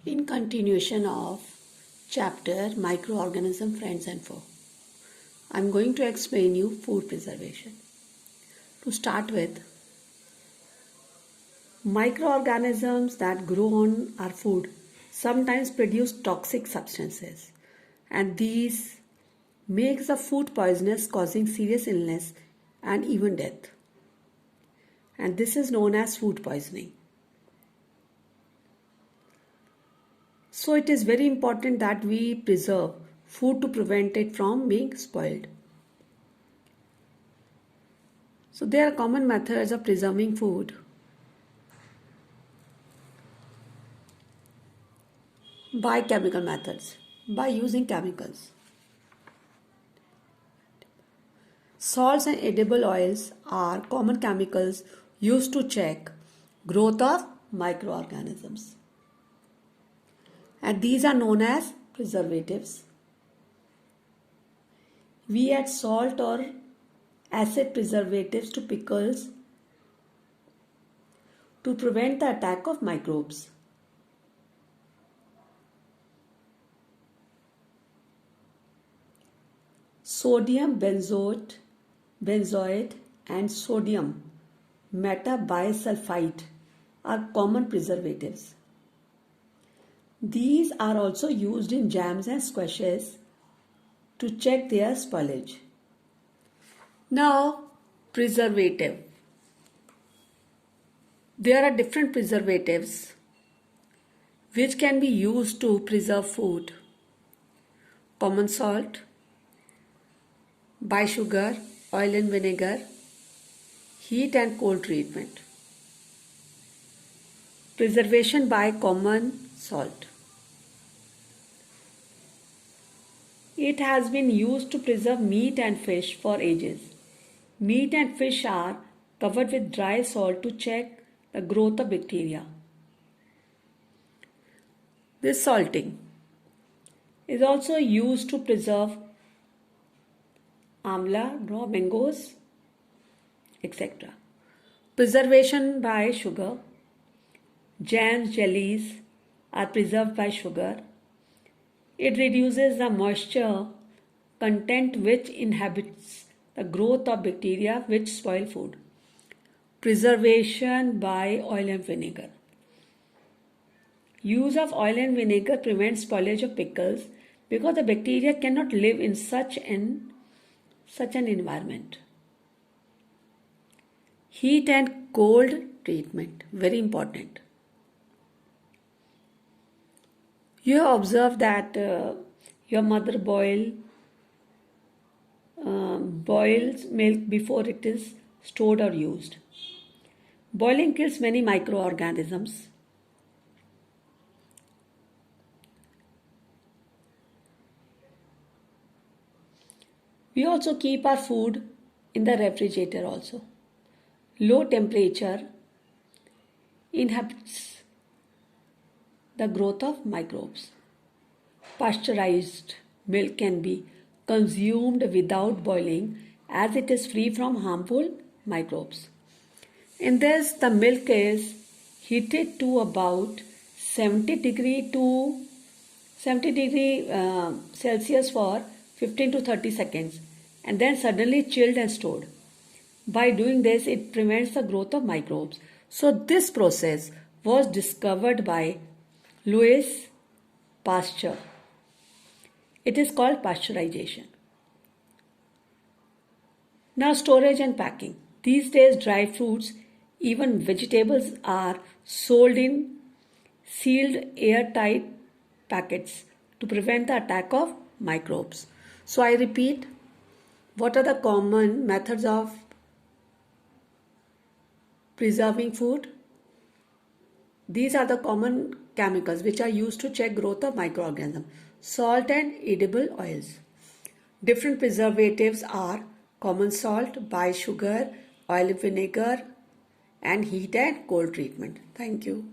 In continuation of chapter Microorganism, Friends and Foe, I am going to explain you food preservation. To start with, microorganisms that grow on our food sometimes produce toxic substances, and these makes the food poisonous, causing serious illness and even death. And this is known as food poisoning. So it is very important that we preserve food to prevent it from being spoiled. So there are common methods of preserving food. By chemical methods, by using chemicals. Salts and edible oils are common chemicals used to check growth of microorganisms. And these are known as preservatives. We add salt or acid preservatives to pickles to prevent the attack of microbes. Sodium benzoate and sodium metabisulfite are common preservatives. These are also used in jams and squashes to check their spoilage. Now, preservative. There are different preservatives which can be used to preserve food. Common salt, bi-sugar, oil and vinegar, heat and cold treatment. Preservation by common salt. It has been used to preserve meat and fish for ages. Meat and fish are covered with dry salt to check the growth of bacteria. This salting is also used to preserve amla, raw mangoes, etc. Preservation by sugar. Jams, jellies are preserved by sugar. It reduces the moisture content which inhibits the growth of bacteria which spoil food. Preservation by oil and vinegar. Use of oil and vinegar prevents spoilage of pickles because the bacteria cannot live in such an environment. Heat and cold treatment, very important. You have observed that your mother boils milk before it is stored or used. Boiling kills many microorganisms. We also keep our food in the refrigerator also. Low temperature inhibits the growth of microbes. Pasteurized milk can be consumed without boiling as it is free from harmful microbes. In this, the milk is heated to about 70 degree Celsius for 15 to 30 seconds and then suddenly chilled and stored. By doing this, it prevents the growth of microbes. So this process was discovered by Louis Pasteur. It is called pasteurization. Now, storage and packing. These days, dry fruits, even vegetables are sold in sealed airtight packets to prevent the attack of microbes. So I repeat, what are the common methods of preserving food? These are the common chemicals which are used to check growth of microorganisms. Salt and edible oils. Different preservatives are common salt, bi-sugar, oil and vinegar, and heat and cold treatment. Thank you.